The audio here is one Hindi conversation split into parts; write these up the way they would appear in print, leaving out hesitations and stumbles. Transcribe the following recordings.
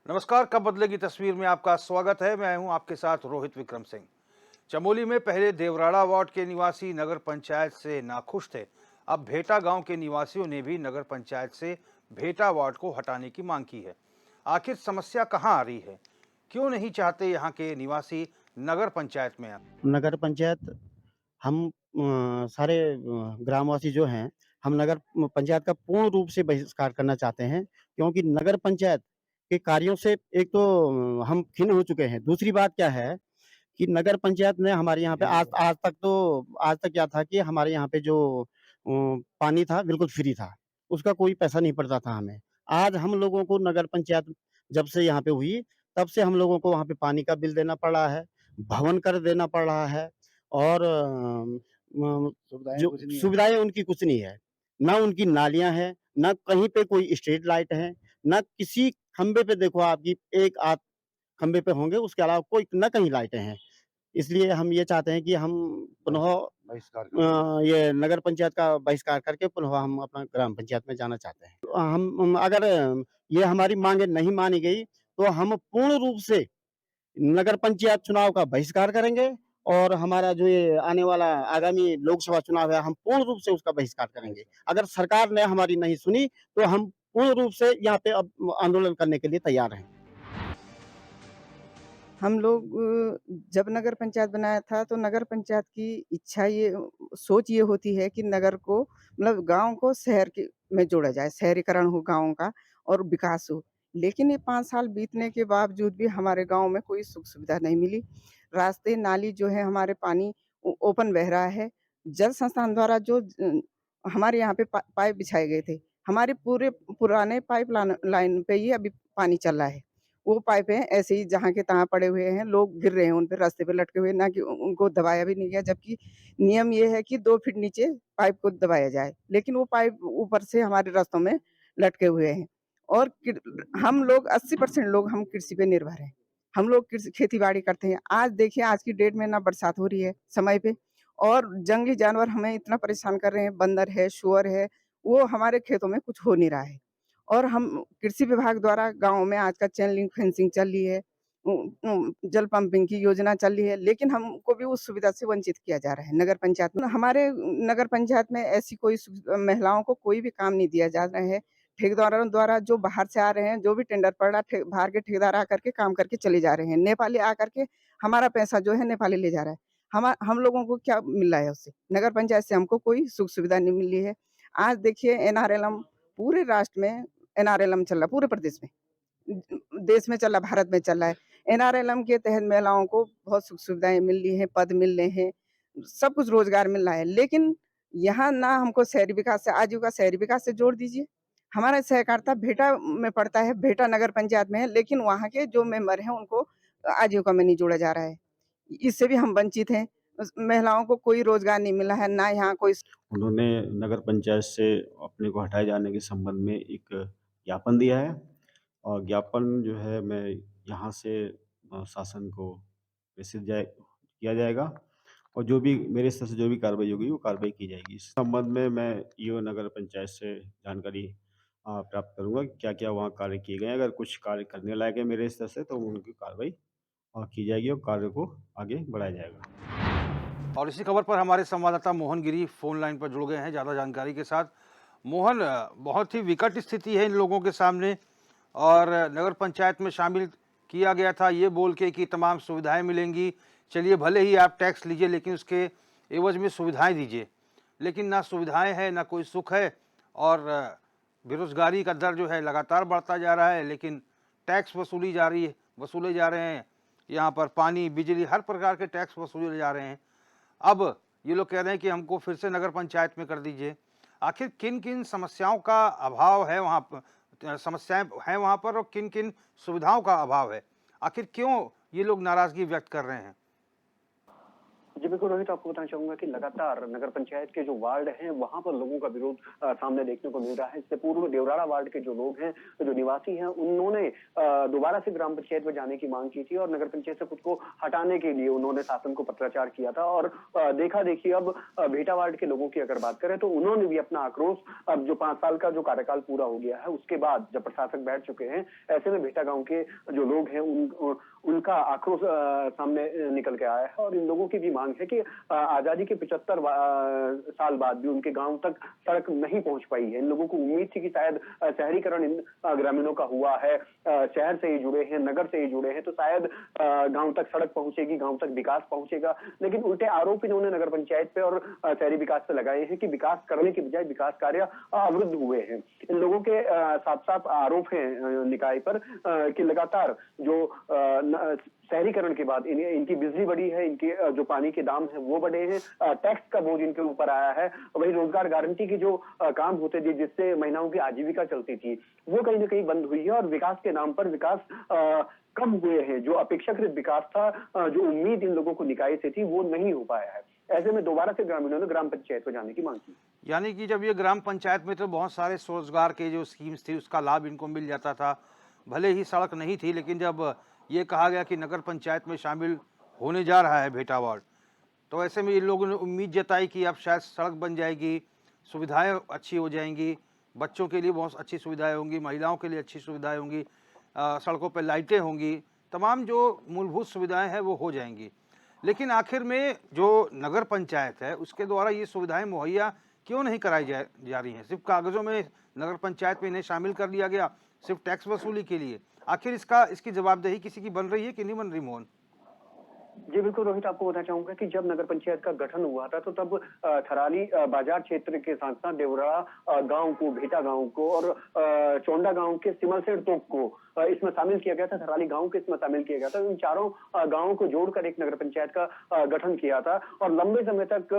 नमस्कार। कब बदलेगी तस्वीर में आपका स्वागत है। मैं हूं आपके साथ रोहित विक्रम सिंह। चमोली में पहले देवराड़ा वार्ड के निवासी नगर पंचायत से नाखुश थे। अब भेटा गांव के निवासियों ने भी नगर पंचायत से भेटा वार्ड को हटाने की मांग की है। आखिर समस्या कहां आ रही है? क्यों नहीं चाहते यहां के निवासी नगर पंचायत में आना? नगर पंचायत हम सारे ग्रामवासी जो हैं, हम नगर पंचायत का पूर्ण रूप से बहिष्कार करना चाहते हैं, क्योंकि नगर पंचायत के कार्यों से एक तो हम खिन्न हो चुके हैं। दूसरी बात क्या है कि नगर पंचायत ने हमारे यहाँ पे आज तक क्या था कि हमारे यहाँ पे जो पानी था बिल्कुल फ्री था, उसका कोई पैसा नहीं पड़ता था हमें। आज हम लोगों को नगर पंचायत जब से यहाँ पे हुई, तब से हम लोगों को वहाँ पे पानी का बिल देना पड़ रहा है, भवन कर देना पड़ रहा है और जो सुविधाएँ उनकी कुछ नहीं है। ना उनकी नालियाँ हैं, ना कहीं पे कोई स्ट्रीट लाइट है, ना किसी खंभे पे देखो आपकी एक आध खंभे पे होंगे, उसके अलावा कोई ना कहीं लाइटें हैं। इसलिए हम ये चाहते हैं कि हम पुनः ये नगर पंचायत का बहिष्कार करके पुनः हम अपना ग्राम पंचायत में जाना चाहते हैं। हम अगर ये हमारी माँगें नहीं मानी गई, तो हम पूर्ण रूप से नगर पंचायत चुनाव का बहिष्कार करेंगे और हमारा जो ये आने वाला आगामी लोकसभा चुनाव है, हम पूर्ण रूप से उसका बहिष्कार करेंगे। अगर सरकार ने हमारी नहीं सुनी, तो हम पूर्ण रूप से यहाँ पे अब आंदोलन करने के लिए तैयार हैं। हम लोग जब नगर पंचायत बनाया था तो नगर पंचायत की इच्छा सोच ये होती है कि नगर को मतलब गाँव को शहर के में जोड़ा जाए, शहरीकरण हो गाँव का और विकास हो। लेकिन ये 5 साल बीतने के बावजूद भी हमारे गाँव में कोई सुख-सुविधा नहीं मिली। रास्ते, नाली जो है हमारे पानी ओपन बह रहा है। जल संस्थान द्वारा जो हमारे यहाँ पे पाइप बिछाए गए थे, हमारे पूरे पुराने पाइप लाइन पे ही अभी पानी चल रहा है। वो पाइपें ऐसे ही जहाँ के तहाँ पड़े हुए हैं, लोग गिर रहे हैं उन पे, रास्ते पे लटके हुए, ना कि उनको दबाया भी नहीं गया, जबकि नियम ये है कि 2 फीट नीचे पाइप को दबाया जाए, लेकिन वो पाइप ऊपर से हमारे रास्तों में लटके हुए हैं। और किर हम लोग 80% लोग हम कृषि पे निर्भर हैं। हम लोग कृषि खेती-बाड़ी करते हैं। आज देखिए, आज की डेट में ना बरसात हो रही है समय पे और जंगली जानवर हमें इतना परेशान कर रहे हैं, बंदर है, सूअर है, वो हमारे खेतों में कुछ हो नहीं रहा है। और हम कृषि विभाग द्वारा गाँव में आजकल चेन लिंक फेंसिंग चल रही है, जल पंपिंग की योजना चल रही है, लेकिन हमको भी उस सुविधा से वंचित किया जा रहा है। नगर पंचायत में हमारे नगर पंचायत में ऐसी कोई महिलाओं को कोई भी काम नहीं दिया जा रहा है। ठेकेदारों द्वारा जो बाहर से आ रहे हैं, जो भी टेंडर पड़ रहा है, बाहर के ठेकेदार आकर के काम करके चले जा रहे हैं। नेपाली आकर के हमारा पैसा जो है नेपाली ले जा रहा है। हम लोगों को क्या मिल रहा है उससे? नगर पंचायत से हमको कोई सुख-सुविधा नहीं मिली है। आज देखिए एनआरएलएम पूरे राष्ट्र में एनआरएलएम चल रहा है, पूरे प्रदेश में। देश में चल रहा है, भारत में चल रहा है। एनआरएलएम के तहत महिलाओं को बहुत सुख-सुविधाएँ मिल रही हैं, पद मिल रहे हैं, सब कुछ रोज़गार मिल रहा है। लेकिन यहाँ ना हमको शहरी विकास से आजीविका शहरी विकास से जोड़ दीजिए। हमारा सहकारिता भेटा में पड़ता है, भेटा नगर पंचायत में है, लेकिन वहाँ के जो मेंबर हैं उनको आजीविका में नहीं जोड़ा जा रहा है। इससे भी हम वंचित हैं। महिलाओं को कोई रोज़गार नहीं मिला है, ना यहाँ कोई उन्होंने नगर पंचायत से अपने को हटाए जाने के संबंध में एक ज्ञापन दिया है और ज्ञापन जो है मैं यहाँ से शासन को प्रेषित किया जाएगा और जो भी मेरे स्तर से जो भी कार्रवाई होगी वो कार्रवाई की जाएगी। इस संबंध में मैं ईओ नगर पंचायत से जानकारी प्राप्त करूँगा कि क्या-क्या वहाँ कार्य किए गए हैं। अगर कुछ कार्य करने लायक है मेरे स्तर से तो उनकी कार्रवाई की जाएगी और कार्य को आगे बढ़ाया जाएगा। और इसी खबर पर हमारे संवाददाता मोहन गिरी फोन लाइन पर जुड़ गए हैं ज़्यादा जानकारी के साथ। मोहन, बहुत ही विकट स्थिति है इन लोगों के सामने और नगर पंचायत में शामिल किया गया था ये बोल के कि तमाम सुविधाएं मिलेंगी। चलिए, भले ही आप टैक्स लीजिए लेकिन उसके एवज में सुविधाएं दीजिए। लेकिन ना सुविधाएं हैं, ना कोई सुख है और बेरोजगारी का दर जो है लगातार बढ़ता जा रहा है। लेकिन टैक्स वसूले जा रहे हैं। यहाँ पर पानी, बिजली, हर प्रकार के टैक्स वसूले जा रहे हैं। अब ये लोग कह रहे हैं कि हमको फिर से नगर पंचायत में कर दीजिए। आखिर किन-किन समस्याओं का अभाव है वहाँ समस्याएँ हैं वहाँ पर और किन-किन सुविधाओं का अभाव है? आखिर क्यों ये लोग नाराज़गी व्यक्त कर रहे हैं? जी बिल्कुल रोहित, आपको बताना चाहूंगा कि लगातार नगर पंचायत के जो वार्ड हैं वहां पर लोगों का विरोध सामने देखने को मिल रहा है। इससे पूर्व देवराड़ा वार्ड के जो लोग हैं, जो निवासी हैं, उन्होंने दोबारा से ग्राम पंचायत में जाने की मांग की थी और नगर पंचायत से खुद को हटाने के लिए उन्होंने शासन को पत्राचार किया था। और देखा देखी अब भेटा वार्ड के लोगों की अगर बात करें तो उन्होंने भी अपना आक्रोश, अब जो 5 साल का जो कार्यकाल पूरा हो गया है उसके बाद जब प्रशासक बैठ चुके हैं, ऐसे में भेटा गांव के जो लोग हैं उनका आक्रोश सामने निकल के आया है। और इन लोगों की भी मांग है कि आजादी के 75 साल बाद भी उनके गांव तक सड़क नहीं पहुंच पाई है। इन लोगों को उम्मीद थी कि शायद शहरीकरण इन ग्रामीणों का हुआ है, शहर से ही जुड़े हैं, नगर से ही जुड़े हैं, तो शायद गांव तक सड़क पहुंचेगी, गांव तक विकास पहुंचेगा। लेकिन उल्टे आरोप इन्होंने नगर पंचायत पे और शहरी विकास पे लगाए हैं कि विकास करने की बजाय विकास कार्य अवरुद्ध हुए हैं। इन लोगों के साफ साफ आरोप हैं निकाय पर कि लगातार जो शहरीकरण के बाद इनकी बिजली बढ़ी है, इनके जो पानी के दाम है वो बढ़े हैं, टैक्स का बोझ इनके ऊपर आया है। वही रोजगार गारंटी की जो काम होते थे जिससे महिलाओं की आजीविका चलती थी वो कहीं ना कहीं बंद हुई है और विकास के नाम पर विकास कम हुए हैं। जो अपेक्षाकृत विकास था, जो उम्मीद इन लोगों को निकाय से थी, वो नहीं हो पाया है। ऐसे में दोबारा से ग्रामीणों ने ग्राम पंचायत में जाने की मांग की। यानी कि जब ये ग्राम पंचायत में तो बहुत सारे रोजगार के जो स्कीम्स थी उसका लाभ इनको मिल जाता था, भले ही सड़क नहीं थी, लेकिन जब ये कहा गया कि नगर पंचायत में शामिल होने जा रहा है भेटा वार्ड, तो ऐसे में इन लोगों ने उम्मीद जताई कि अब शायद सड़क बन जाएगी, सुविधाएं अच्छी हो जाएंगी, बच्चों के लिए बहुत अच्छी सुविधाएं होंगी, महिलाओं के लिए अच्छी सुविधाएं होंगी, सड़कों पर लाइटें होंगी, तमाम जो मूलभूत सुविधाएं हैं वो हो जाएंगी। लेकिन आखिर में जो नगर पंचायत है उसके द्वारा ये सुविधाएं मुहैया क्यों नहीं कराई जा रही हैं? सिर्फ कागजों में नगर पंचायत में इन्हें शामिल कर लिया गया, सिर्फ टैक्स वसूली के लिए। आखिर इसकी जवाबदेही किसी की बन रही है कि नहीं बन रही, मोहन? जी बिल्कुल रोहित, आपको बताना चाहूंगा कि जब नगर पंचायत का गठन हुआ था तो तब थराली बाजार क्षेत्र के साथ साथ देवरा गांव को, भेटा गांव को और चोंडा गांव के सिमलसेर तोक को इसमें शामिल किया गया था। थराली गांव को इसमें शामिल किया गया था। इन चारों गांवों को जोड़कर एक नगर पंचायत का गठन किया था और लंबे समय तक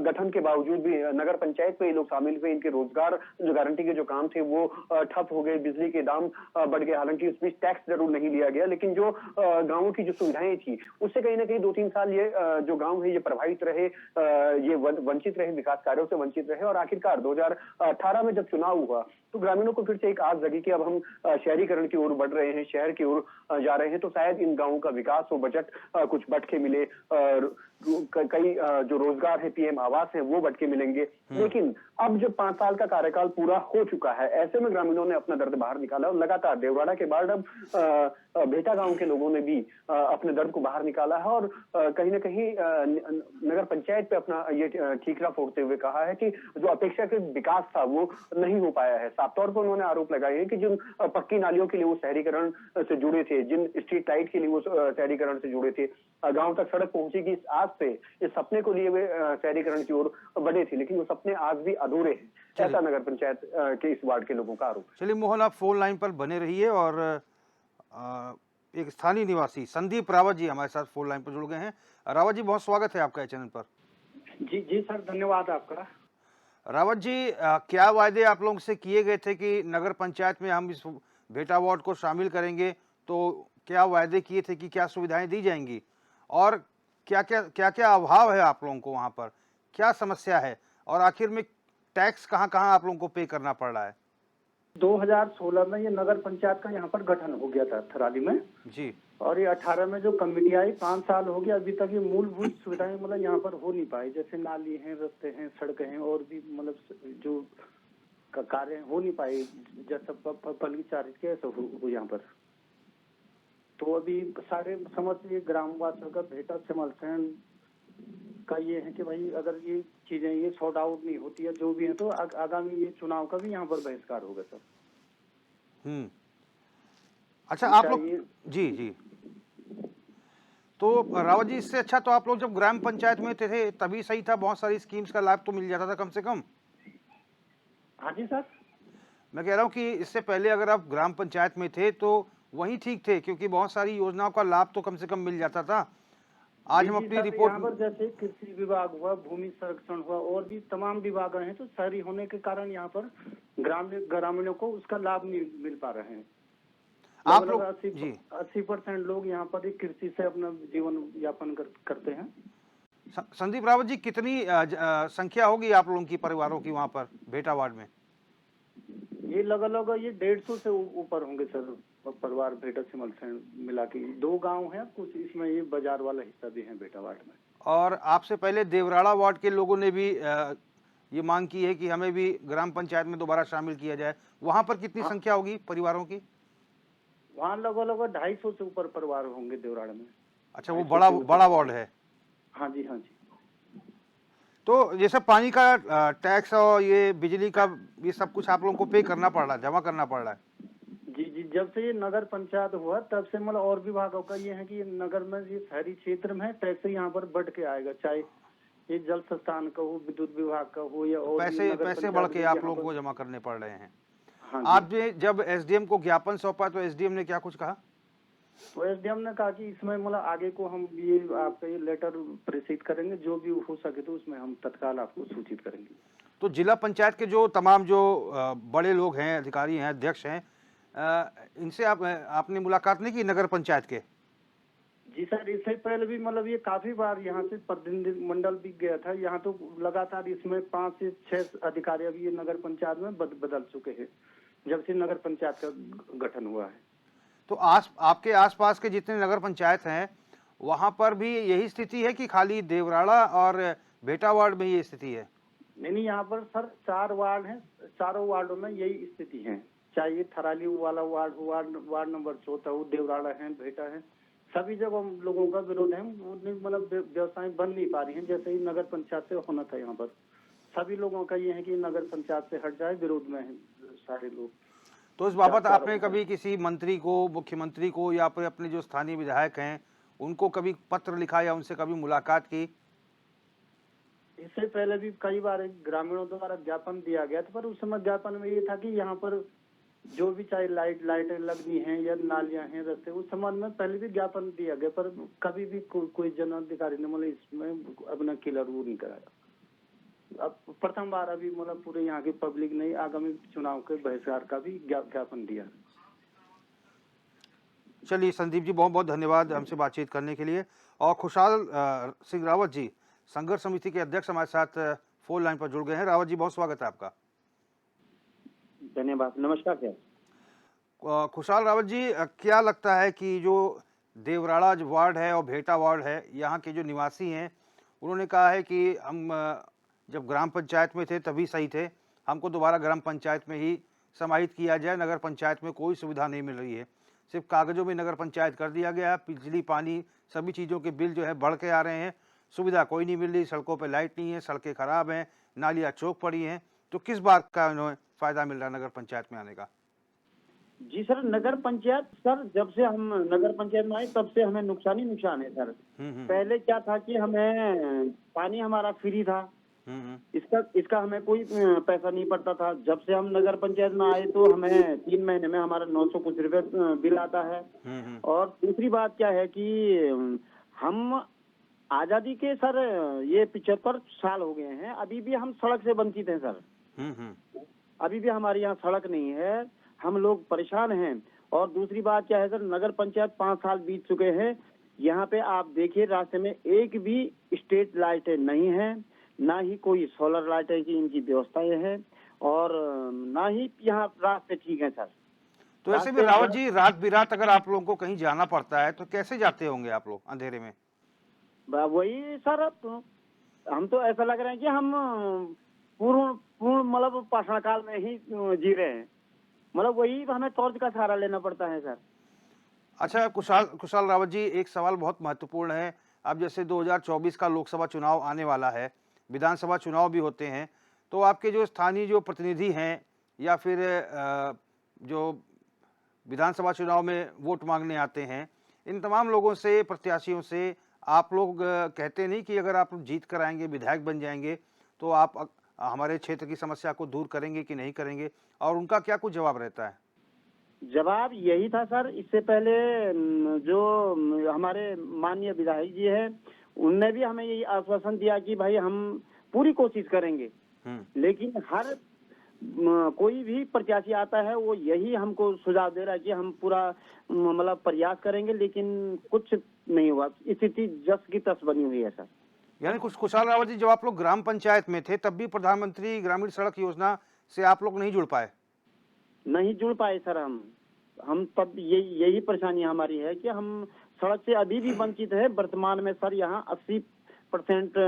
गठन के बावजूद भी नगर पंचायत में ये लोग शामिल हुए। इनके रोजगार जो गारंटी के जो काम थे वो ठप हो गए, बिजली के दाम बढ़ गए। हालांकि उस बीच टैक्स जरूर नहीं लिया गया, लेकिन जो गांवों की जो सुविधाएं थी उससे कहीं ना कहीं 2-3 साल ये जो गांव है ये प्रभावित रहे, ये वंचित रहे, विकास कार्यों से वंचित रहे। और आखिरकार 2018 में जब चुनाव हुआ तो ग्रामीणों को फिर से एक आस जगी कि अब हम शहरीकरण की ओर बढ़ रहे हैं, शहर की ओर जा रहे हैं, तो शायद इन गांवों का विकास हो, बजट कुछ बटके मिले, कई जो रोजगार है, पीएम आवास है, वो बटके मिलेंगे। लेकिन अब जब 5 साल का कार्यकाल पूरा हो चुका है, ऐसे में ग्रामीणों ने अपना दर्द बाहर निकाला और लगातार देवराड़ा के बाद अब भेटा गांव के लोगों ने भी अपने दर्द को बाहर निकाला है और कहीं ना कहीं नगर पंचायत पे अपना ये ठीकरा फोड़ते हुए कहा है कि जो अपेक्षाकृत विकास था वो नहीं हो पाया है। साफ तौर पर उन्होंने आरोप लगाए हैं कि जिन पक्की नालियों के लिए वो शहरीकरण से जुड़े थे, जिन स्ट्रीट लाइट के लिए वो शहरीकरण से जुड़े थे, गांव तक सड़क पहुंचेगी इस आज से, इस सपने को लिए वे शहरीकरण की ओर बढ़े थे, लेकिन वो सपने आज भी अधूरे हैं। ऐसा नगर पंचायत के इस वार्ड के लोगों का आरोप। चलिए मोहन, आप फोन लाइन पर बने रहिए और एक स्थानीय निवासी संदीप रावत जी हमारे साथ फोन लाइन पर जुड़ गए हैं। रावत जी, बहुत स्वागत है आपका चैनल पर। जी जी सर, धन्यवाद आपका। रावत जी, क्या वायदे आप लोगों से किए गए थे कि नगर पंचायत में हम इस भेटा वार्ड को शामिल करेंगे, तो क्या वायदे किए थे कि क्या सुविधाएं दी जाएंगी और क्या क्या अभाव है आप लोगों को वहां पर, क्या समस्या है और आखिर में टैक्स कहाँ कहाँ आप लोगों को पे करना पड़ रहा है? 2016 में ये नगर पंचायत का यहाँ पर गठन हो गया था थराली में जी, और ये 18 में जो कमेटी आई, 5 साल हो गया, अभी तक ये मूलभूत सुविधाएं मतलब यहाँ पर हो नहीं पाई। जैसे नाली हैं, रास्ते हैं, सड़कें हैं और भी मतलब जो कार्य हो नहीं पाए जैसा पहली चारित के ऐसा हो यहाँ पर। तो अभी सारे समझ ग्रामवासियों का भेटा सिमलसेन का ये है कि भाई अगर ये चीजें ये सॉर्ट आउट नहीं होती है जो भी है तो आगामी ये चुनाव का भी यहाँ पर बहिष्कार होगा सर। अच्छा, आप लोग जी जी, तो रावत जी, इससे अच्छा तो आप लोग जब ग्राम पंचायत में थे तभी सही था, बहुत सारी स्कीम्स का लाभ तो मिल जाता था कम से कम। हाँ जी सर, मैं कह रहा हूँ कि इससे पहले अगर आप ग्राम पंचायत में थे तो वही ठीक थे, क्योंकि बहुत सारी योजनाओं का लाभ तो कम से कम मिल जाता था। आज हम अपनी रिपोर्ट यहाँ पर जैसे कृषि विभाग हुआ, भूमि संरक्षण हुआ और भी तमाम विभाग हैं, तो शहरी होने के कारण यहाँ पर ग्रामीणों को उसका लाभ नहीं मिल पा रहे हैं। आप लोग 80% लोग यहाँ पर कृषि से अपना जीवन यापन करते हैं। संदीप रावत जी, कितनी संख्या होगी आप लोगों की परिवारों की वहाँ पर भेटा वार्ड में? ये लगभग ये 150 से ऊपर होंगे सर, परिवार भेटा सिमल से मिला के 2 गांव हैं, कुछ इसमें ये बाजार वाला हिस्सा भी है भेटा वार्ड में। और आपसे पहले देवराड़ा वार्ड के लोगों ने भी ये मांग की है कि हमें भी ग्राम पंचायत में दोबारा शामिल किया जाए। वहां पर कितनी हाँ। संख्या होगी परिवारों की? वहाँ लगभग 250 से ऊपर परिवार होंगे देवराड़ में। अच्छा, वो 250 से ऊपर। बड़ा वार्ड है। हाँ जी, हाँ जी। तो जैसे पानी का टैक्स और ये बिजली का, ये सब कुछ आप लोगों को पे करना पड़ रहा है, जमा करना पड़ रहा है। जी जी, जब से ये नगर पंचायत हुआ तब से मतलब और विभागों का ये है कि नगर में ये शहरी क्षेत्र में टैक्स यहाँ पर बढ़ के आएगा, चाहे ये जल संस्थान का हो, विद्युत विभाग का हो, या और भी पैसे नगर पैसे पंचायत बढ़ के में आप यहाँ लोगों पर- को जमा करने पड़ रहे हैं। हाँ जी। आपने जब एसडीएम को ज्ञापन सौंपा तो एसडीएम ने क्या कुछ कहा? तो एसडीएम ने कहा कि इसमें मतलब आगे को हम ये आपका ये लेटर प्रेषित करेंगे, जो भी हो सके तो उसमें हम तत्काल आपको सूचित करेंगे। तो जिला पंचायत के जो तमाम जो बड़े लोग हैं, अधिकारी हैं, अध्यक्ष हैं, इनसे आपने मुलाकात नहीं की नगर पंचायत के? जी सर, इससे पहले भी मतलब ये काफी बार यहाँ से प्रतिनिधि मंडल भी गया था। यहाँ तो लगातार इसमें 5 से 6 अधिकारी अभी ये नगर पंचायत में बदल चुके हैं जब से नगर पंचायत का गठन हुआ है। तो आपके आसपास के जितने नगर पंचायत हैं वहां पर भी यही स्थिति है कि खाली देवराड़ा और भेटा वार्ड में ये स्थिति है? नहीं, यहाँ पर सर 4 वार्ड हैं, चारों वार्डों में यही स्थिति है। चाहे ये थराली वाला वार्ड हो, वार्ड नंबर 14 हो, देवराड़ा है, भेटा है, सभी जगह लोगों का विरोध है। मतलब व्यवसाय बन नहीं पा रही हैं जैसे ही नगर पंचायत से होना था। यहाँ पर सभी लोगों का ये है कि नगर पंचायत से हट जाए, विरोध में है सारे लोग। तो इस बाबत आपने कभी किसी मंत्री को, मुख्यमंत्री को, या फिर अपने जो स्थानीय विधायक हैं उनको कभी पत्र लिखा या उनसे कभी मुलाकात की? इससे पहले भी कई बार ग्रामीणों द्वारा ज्ञापन दिया गया था, पर उस समय ज्ञापन में ये था कि यहाँ पर जो भी चाहे लाइटें लगनी हैं या नालियां हैं, रास्ते, उस संबंध में पहले भी ज्ञापन दिया गया, पर कभी भी कोई जन अधिकारी ने मतलब इसमें अपना क्लियर वो नहीं कराया। अब प्रथम बार अभी मतलब पूरे यहाँ की पब्लिक ने आगामी चुनाव के बहिष्कार का भी ज्ञापन दिया। चलिए संदीप जी, बहुत बहुत धन्यवाद हमसे बातचीत करने के लिए। और खुशहाल सिंह रावत जी, संघर्ष समिति के अध्यक्ष, हमारे साथ फोन लाइन पर जुड़ गए हैं। रावत जी, बहुत स्वागत है आपका। धन्यवाद, नमस्कार सर। खुशहाल रावत जी, क्या लगता है कि जो देवराड़ा जो वार्ड है और भेटा वार्ड है, यहाँ के जो निवासी हैं उन्होंने कहा है कि हम जब ग्राम पंचायत में थे तभी सही थे, हमको दोबारा ग्राम पंचायत में ही समाहित किया जाए, नगर पंचायत में कोई सुविधा नहीं मिल रही है, सिर्फ कागजों में नगर पंचायत कर दिया गया है, बिजली पानी सभी चीज़ों के बिल जो है बढ़ के आ रहे हैं, सुविधा कोई नहीं मिल रही, सड़कों पे लाइट नहीं है, सड़कें खराब हैं, नालियाँ चौक पड़ी हैं। तो किस बात का उन्हें फ़ायदा मिल रहा है नगर पंचायत में आने का? जी सर, नगर पंचायत सर, जब से हम नगर पंचायत में आए तब से हमें नुकसान ही नुकसान है सर। पहले क्या था कि हमें पानी हमारा फ्री था, इसका हमें कोई पैसा नहीं पड़ता था। जब से हम नगर पंचायत में आए तो हमें 3 महीने में हमारा 900 कुछ रुपए बिल आता है। और दूसरी बात क्या है कि हम आजादी के सर ये 75 साल हो गए हैं, अभी भी हम सड़क से वंचित हैं सर। अभी भी हमारे यहाँ सड़क नहीं है, हम लोग परेशान हैं। और दूसरी बात क्या है सर, नगर पंचायत 5 साल बीत चुके हैं, यहाँ पे आप देखिए रास्ते में एक भी स्ट्रीट लाइटें नहीं है, ना ही कोई सोलर लाइटें की इनकी व्यवस्थाएं है, और ना ही यहाँ रास्ते ठीक है सर। तो ऐसे में रावत जी, रात बिरात अगर आप लोगों को कहीं जाना पड़ता है तो कैसे जाते होंगे आप लोग अंधेरे में? वही सर, हम तो ऐसा लग रहा है कि हम पूर्ण मतलब पाषाण काल में ही जी रहे हैं। मतलब वही हमें टॉर्च का सहारा लेना पड़ता है सर। अच्छा खुशहाल रावत जी, एक सवाल बहुत महत्वपूर्ण है। अब जैसे 2024 का लोकसभा चुनाव आने वाला है, विधानसभा चुनाव भी होते हैं, तो आपके जो स्थानीय जो प्रतिनिधि हैं या फिर जो विधानसभा चुनाव में वोट मांगने आते हैं, इन तमाम लोगों से, प्रत्याशियों से आप लोग कहते नहीं कि अगर आप जीत कर आएंगे, विधायक बन जाएंगे, तो आप हमारे क्षेत्र की समस्या को दूर करेंगे कि नहीं करेंगे, और उनका क्या कुछ जवाब रहता है? जवाब यही था सर, इससे पहले जो हमारे माननीय विधायक जी है, उनने भी हमें यही आश्वासन दिया कि भाई हम पूरी कोशिश करेंगे। लेकिन हर कोई भी प्रत्याशी आता है वो यही हमको सुझाव दे रहा है कि हम पूरा मतलब प्रयास करेंगे, लेकिन कुछ नहीं हुआ। स्थिति जस की तस बनी हुई है सर। यानी खुशहाल रावत जी, जब आप लोग ग्राम पंचायत में थे तब भी प्रधानमंत्री ग्रामीण सड़क योजना से आप लोग नहीं जुड़ पाए? नहीं जुड़ पाए सर हम। हम तब यही परेशानी हमारी है कि हम सड़क से अभी भी वंचित है। वर्तमान में सर यहाँ 80%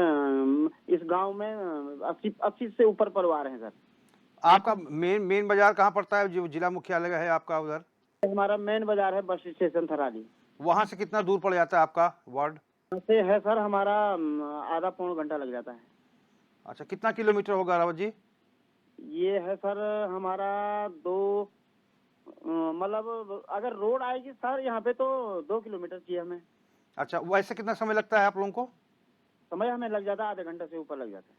इस गांव में 80 से ऊपर परिवार हैं सर। आपका मेन बाजार कहाँ पड़ता है, जो जिला मुख्यालय है आपका उधर? हमारा मेन बाजार है बस स्टेशन थराली। वहां से कितना दूर पड़ जाता है आपका वार्ड? यहाँ से है सर हमारा आधा पौन घंटा लग जाता है। अच्छा, कितना किलोमीटर होगा रावत जी? ये है सर हमारा मतलब अगर रोड आएगी सर यहाँ पे तो 2 किलोमीटर चाहिए हमें। अच्छा, वैसे कितना समय लगता है आप लोगों को? समय हमें लग जाता है आधे घंटे से ऊपर लग जाता है।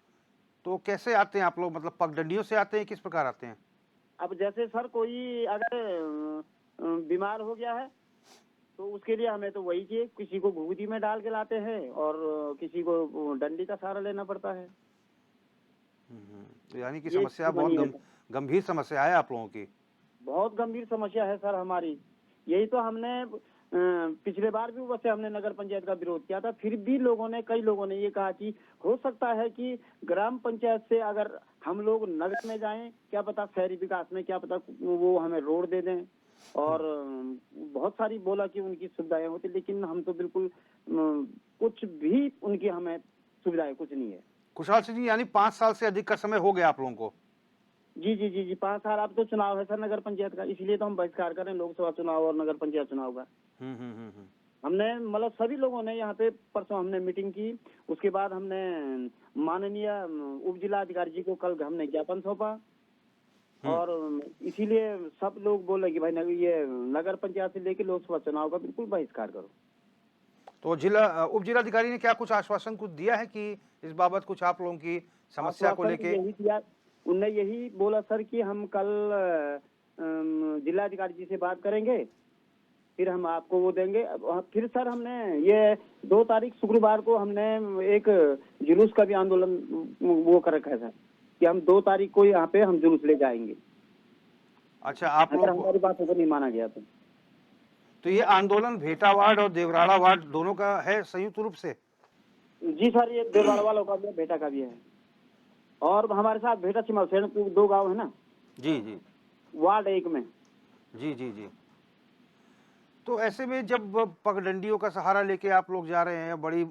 तो कैसे आते हैं आप लोग, मतलब पगडंडियों से आते हैं, किस प्रकार आते हैं? अब जैसे सर कोई अगर बीमार हो गया है तो उसके लिए हमें तो वही चाहिए, किसी को घुघुती में डाल के लाते हैं और किसी को डंडी का सहारा लेना पड़ता है। यानी कि ये समस्या स्थिति बनी है बहुत गंभीर समस्या है आप लोगों की। बहुत गंभीर समस्या है सर हमारी। यही तो हमने पिछले बार भी वैसे हमने नगर पंचायत का विरोध किया था, फिर भी कई लोगों ने ये कहा कि हो सकता है कि ग्राम पंचायत से अगर हम लोग नगर में जाएं, क्या पता शहरी विकास में क्या पता वो हमें रोड दे दें, और बहुत सारी बोला कि उनकी सुविधाएं होती, लेकिन हम तो बिल्कुल कुछ भी उनकी हमें सुविधाएं कुछ नहीं है। कुशाल सिंह जी, यानी 5 साल से अधिक का समय हो गया आप लोगों को? जी जी जी जी 5 साल। अब तो चुनाव है सर नगर पंचायत का, इसलिए तो हम बहिष्कार कर रहे हैं लोकसभा चुनाव और नगर पंचायत चुनाव का। हमने मतलब सभी लोगों ने यहाँ पे परसों हमने मीटिंग की, उसके बाद हमने माननीय उप जिलाधिकारी जी को कल हमने ज्ञापन सौंपा, और इसीलिए सब लोग बोले कि भाई ये नगर पंचायत से लेके लोकसभा चुनाव का बिल्कुल बहिष्कार करो। तो उप जिलाधिकारी ने क्या कुछ आश्वासन कुछ दिया है कि इस बाबत कुछ आप लोगों की समस्या को लेके? यही दिया, उनने यही बोला सर कि हम कल जिलाधिकारी जी से बात करेंगे, फिर हम आपको वो देंगे। फिर सर हमने ये 2 तारीख शुक्रवार को हमने एक जुलूस का भी आंदोलन वो कर रखा है सर, कि हम 2 तारीख को यहाँ पे हम जुलूस ले जाएंगे। अच्छा, आप अगर लोग हमारी बातों को नहीं माना गया तो ये आंदोलन भेटा वार्ड और देवराड़ा वार्ड दोनों का है संयुक्त रूप से? जी सर, ये देवराड़ा वालों का भी है, भेटा का भी है, और हमारे साथ भेटा सिमलसेन 2 गांव है ना जी जी, वार्ड 1 में। जी जी जी। तो ऐसे में जब पगडंडियों का सहारा लेके आप लोग जा रहे हैं, बड़ी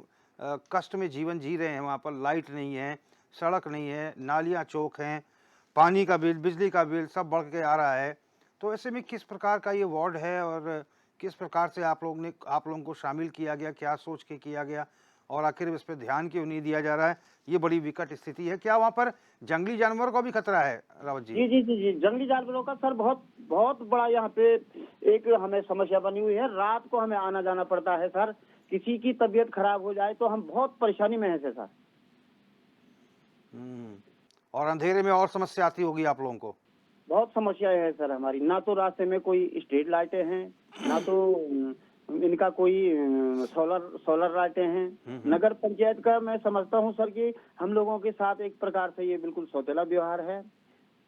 कष्ट में जीवन जी रहे हैं, वहाँ पर लाइट नहीं है, सड़क नहीं है, नालियाँ चौक हैं, पानी का बिल, बिजली का बिल सब बढ़ के आ रहा है, तो ऐसे में किस प्रकार का ये वार्ड है और किस प्रकार से आप लोगों को शामिल किया गया, क्या सोच के किया गया और आखिर इस पर ध्यान क्यों नहीं दिया जा रहा है? ये बड़ी विकट स्थिति है। क्या वहाँ पर जंगली जानवरों का भी खतरा है रावत जी? जी जी जी जी जंगली जानवरों का सर बहुत बड़ा यहाँ पे एक हमें समस्या बनी हुई है। रात को हमें आना जाना पड़ता है सर, किसी की तबीयत खराब हो जाए तो हम बहुत परेशानी में है सर। और अंधेरे में और समस्या आती होगी आप लोगों को? बहुत समस्याएं है सर हमारी, ना तो रास्ते में कोई स्ट्रीट लाइटें हैं, ना तो इनका कोई सोलर लाइटें हैं। नगर पंचायत का मैं समझता हूं सर कि हम लोगों के साथ एक प्रकार से ये बिल्कुल सौतेला व्यवहार है।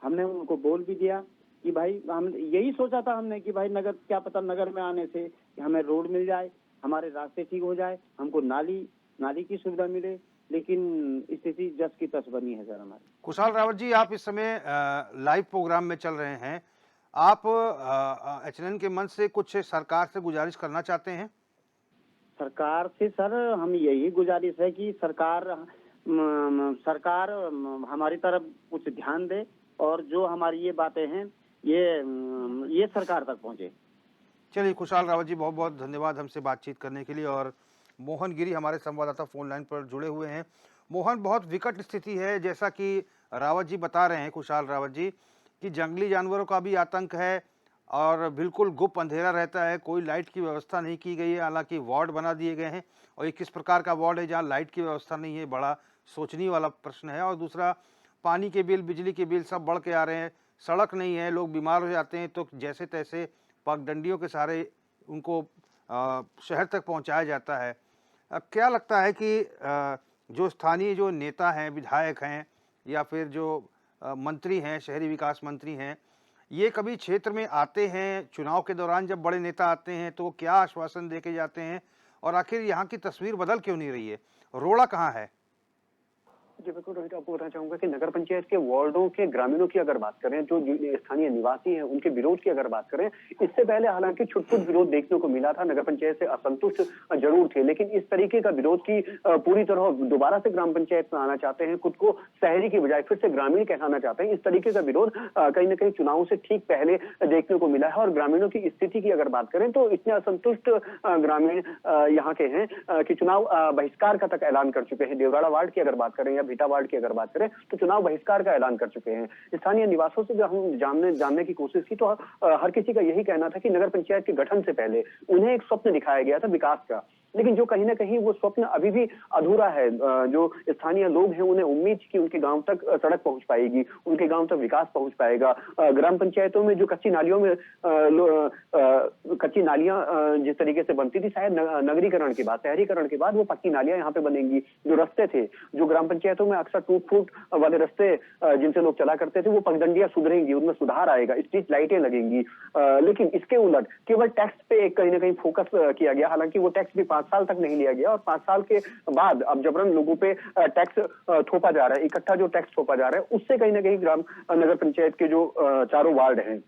हमने उनको बोल भी दिया कि भाई हम यही सोचा था हमने कि भाई नगर क्या पता नगर में आने से हमें रोड मिल जाए, हमारे रास्ते ठीक हो जाए, हमको नाली की सुविधा मिले, लेकिन स्थिति जस की तस बनी है सर हमारी। कुशाल रावत जी, आप इस समय लाइव प्रोग्राम में चल रहे हैं, आप एचएनएन के मंच से कुछ सरकार से गुजारिश करना चाहते हैं? सरकार से सर हम यही गुजारिश है कि सरकार हमारी तरफ कुछ ध्यान दे और जो हमारी ये बातें हैं ये सरकार तक पहुंचे। चलिए कुशाल रावत जी, बहुत बहुत धन्यवाद हमसे बातचीत करने के लिए। और मोहन गिरी हमारे संवाददाता फोन लाइन पर जुड़े हुए हैं। मोहन, बहुत विकट स्थिति है, जैसा कि रावत जी बता रहे हैं, कुशाल रावत जी, कि जंगली जानवरों का भी आतंक है और बिल्कुल गुप्त अंधेरा रहता है, कोई लाइट की व्यवस्था नहीं की गई है, हालांकि वार्ड बना दिए गए हैं और ये किस प्रकार का वार्ड है जहाँ लाइट की व्यवस्था नहीं है, बड़ा सोचने वाला प्रश्न है। और दूसरा, पानी के बिल, बिजली के बिल सब बढ़ के आ रहे हैं, सड़क नहीं है, लोग बीमार हो जाते हैं तो जैसे तैसे पगडंडियों के सहारे उनको शहर तक पहुँचाया जाता है। क्या लगता है कि जो स्थानीय जो नेता हैं, विधायक हैं या फिर जो मंत्री हैं, शहरी विकास मंत्री हैं, ये कभी क्षेत्र में आते हैं चुनाव के दौरान? जब बड़े नेता आते हैं तो क्या आश्वासन दे के जाते हैं और आखिर यहाँ की तस्वीर बदल क्यों नहीं रही है? रोड़ा कहाँ है? जी बिल्कुल रोहित, आपको बताना चाहूंगा कि नगर पंचायत के वार्डों के ग्रामीणों की अगर बात करें, जो स्थानीय निवासी हैं उनके विरोध की अगर बात करें, इससे पहले हालांकि छुटपुट विरोध देखने को मिला था, नगर पंचायत से असंतुष्ट जरूर थे, लेकिन इस तरीके का विरोध की पूरी तरह दोबारा से ग्राम पंचायत में आना चाहते हैं, खुद को शहरी की बजाय फिर से ग्रामीण कहलाना चाहते हैं, इस तरीके का विरोध कहीं ना कहीं चुनाव से ठीक पहले देखने को मिला है। और ग्रामीणों की स्थिति की अगर बात करें तो इतने असंतुष्ट ग्रामीण यहाँ के हैं कि चुनाव बहिष्कार का तक ऐलान कर चुके हैं। देवराड़ा वार्ड की अगर बात करें या भीटा वार्ड की अगर बात करें तो चुनाव बहिष्कार का ऐलान कर चुके हैं। स्थानीय निवासियों से जब हम जानने की कोशिश की तो हर किसी का यही कहना था कि नगर पंचायत के गठन से पहले उन्हें एक स्वप्न दिखाया गया था विकास का, लेकिन जो कहीं ना कहीं वो स्वप्न अभी भी अधूरा है। जो स्थानीय लोग हैं उन्हें उम्मीद कि उनके गांव तक सड़क पहुंच पाएगी, उनके गांव तक विकास पहुंच पाएगा। ग्राम पंचायतों में जो कच्ची नालियों में कच्ची नालियां जिस तरीके से बनती थी, शायद नगरीकरण के बाद, शहरीकरण के बाद वो पक्की नालियां यहाँ पे बनेंगी। जो रास्ते थे, जो ग्राम पंचायतों में अक्सर टूट फूट वाले रास्ते जिनसे लोग चला करते थे, वो पगडंडियां सुधरेंगी, उनमें सुधार आएगा, स्ट्रीट लाइटें लगेंगी। लेकिन इसके उलट केवल टैक्स पे कहीं ना कहीं फोकस किया गया। हालांकि वो टैक्स भी 5 साल तक नहीं लिया गया, और 5 साल के बाद अब जबरन लोगों पे टैक्स थोपा जा रहा है। इकट्ठा जो टैक्स थोपा जा रहा है उससे कहीं ना कहीं नगर पंचायत के जो चारों वार्ड हैं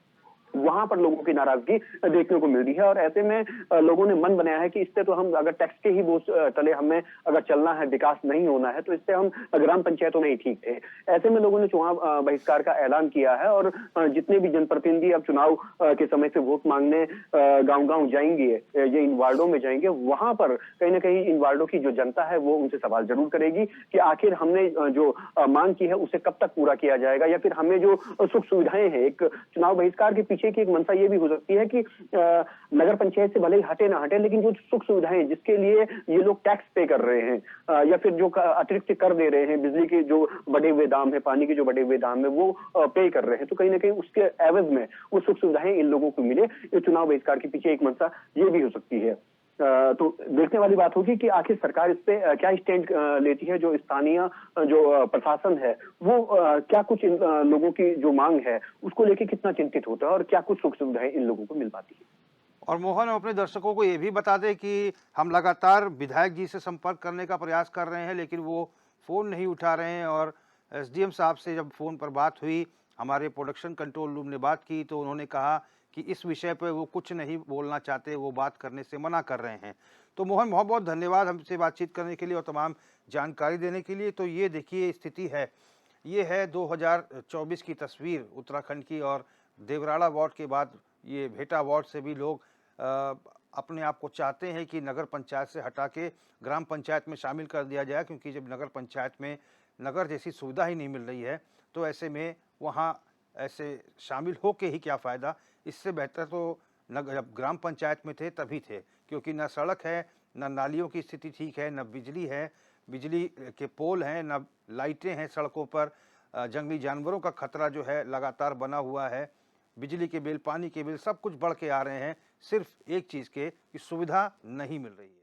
वहां पर लोगों की नाराजगी देखने को मिल रही है। और ऐसे में लोगों ने मन बनाया है कि इससे तो हम अगर टैक्स के ही बोझ तले हमें अगर चलना है, विकास नहीं होना है, तो इससे हम ग्राम पंचायतों में ही ठीक थे। ऐसे में लोगों ने चुनाव बहिष्कार का ऐलान किया है, और जितने भी जनप्रतिनिधि अब चुनाव के समय से वोट मांगने गांव-गांव जाएंगे, ये इन वार्डों में जाएंगे, वहां पर कहीं ना कहीं इन वार्डों की जो जनता है वो उनसे सवाल जरूर करेगी कि आखिर हमने जो मांग की है उसे कब तक पूरा किया जाएगा, या फिर हमें जो सुख सुविधाएं हैं। एक चुनाव बहिष्कार के पीछे की एक मंशा ये भी हो सकती है कि नगर पंचायत से भले ही हटे ना हटे, लेकिन जो सुख सुविधाएं जिसके लिए ये लोग टैक्स पे कर रहे हैं, या फिर जो अतिरिक्त कर दे रहे हैं, बिजली के जो बढ़े हुए दाम है, पानी के जो बढ़े हुए दाम है, वो पे कर रहे हैं, तो कहीं ना कहीं उसके एवज में वो सुख सुविधाएं इन लोगों को मिले। ये चुनाव बहिष्कार के पीछे एक मंशा ये भी हो सकती है। तो देखने वाली बात होगी कि आखिर सरकार इस पे क्या स्टैंड लेती है। जो स्थानीय जो प्रशासन है वो क्या कुछ इन लोगों की जो मांग है उसको लेके कितना चिंतित होता है, और क्या कुछ सुख सुविधाएं इन लोगों को मिल पाती है। और मोहन, हम अपने दर्शकों को ये भी बता दें कि हम लगातार विधायक जी से संपर्क करने का प्रयास कर रहे हैं, लेकिन वो फ़ोन नहीं उठा रहे हैं। और एसडीएम साहब से जब फ़ोन पर बात हुई, हमारे प्रोडक्शन कंट्रोल रूम ने बात की, तो उन्होंने कहा कि इस विषय पर वो कुछ नहीं बोलना चाहते, वो बात करने से मना कर रहे हैं। तो मोहन, बहुत बहुत धन्यवाद हमसे बातचीत करने के लिए और तमाम जानकारी देने के लिए। तो ये देखिए स्थिति है, ये है 2024 की तस्वीर उत्तराखंड की। और देवराड़ा वार्ड के बाद ये भेटा वार्ड से भी लोग अपने आप को चाहते हैं कि नगर पंचायत से हटा के ग्राम पंचायत में शामिल कर दिया जाए, क्योंकि जब नगर पंचायत में नगर जैसी सुविधा ही नहीं मिल रही है तो ऐसे में वहाँ ऐसे शामिल हो के ही क्या फ़ायदा। इससे बेहतर तो जब ग्राम पंचायत में थे तभी थे, क्योंकि न सड़क है, न नालियों की स्थिति ठीक है, न बिजली है, बिजली के पोल हैं, न लाइटें हैं सड़कों पर। जंगली जानवरों का खतरा जो है लगातार बना हुआ है। बिजली के बिल, पानी के बिल सब कुछ बढ़ के आ रहे हैं, सिर्फ एक चीज़ के कि सुविधा नहीं मिल रही है।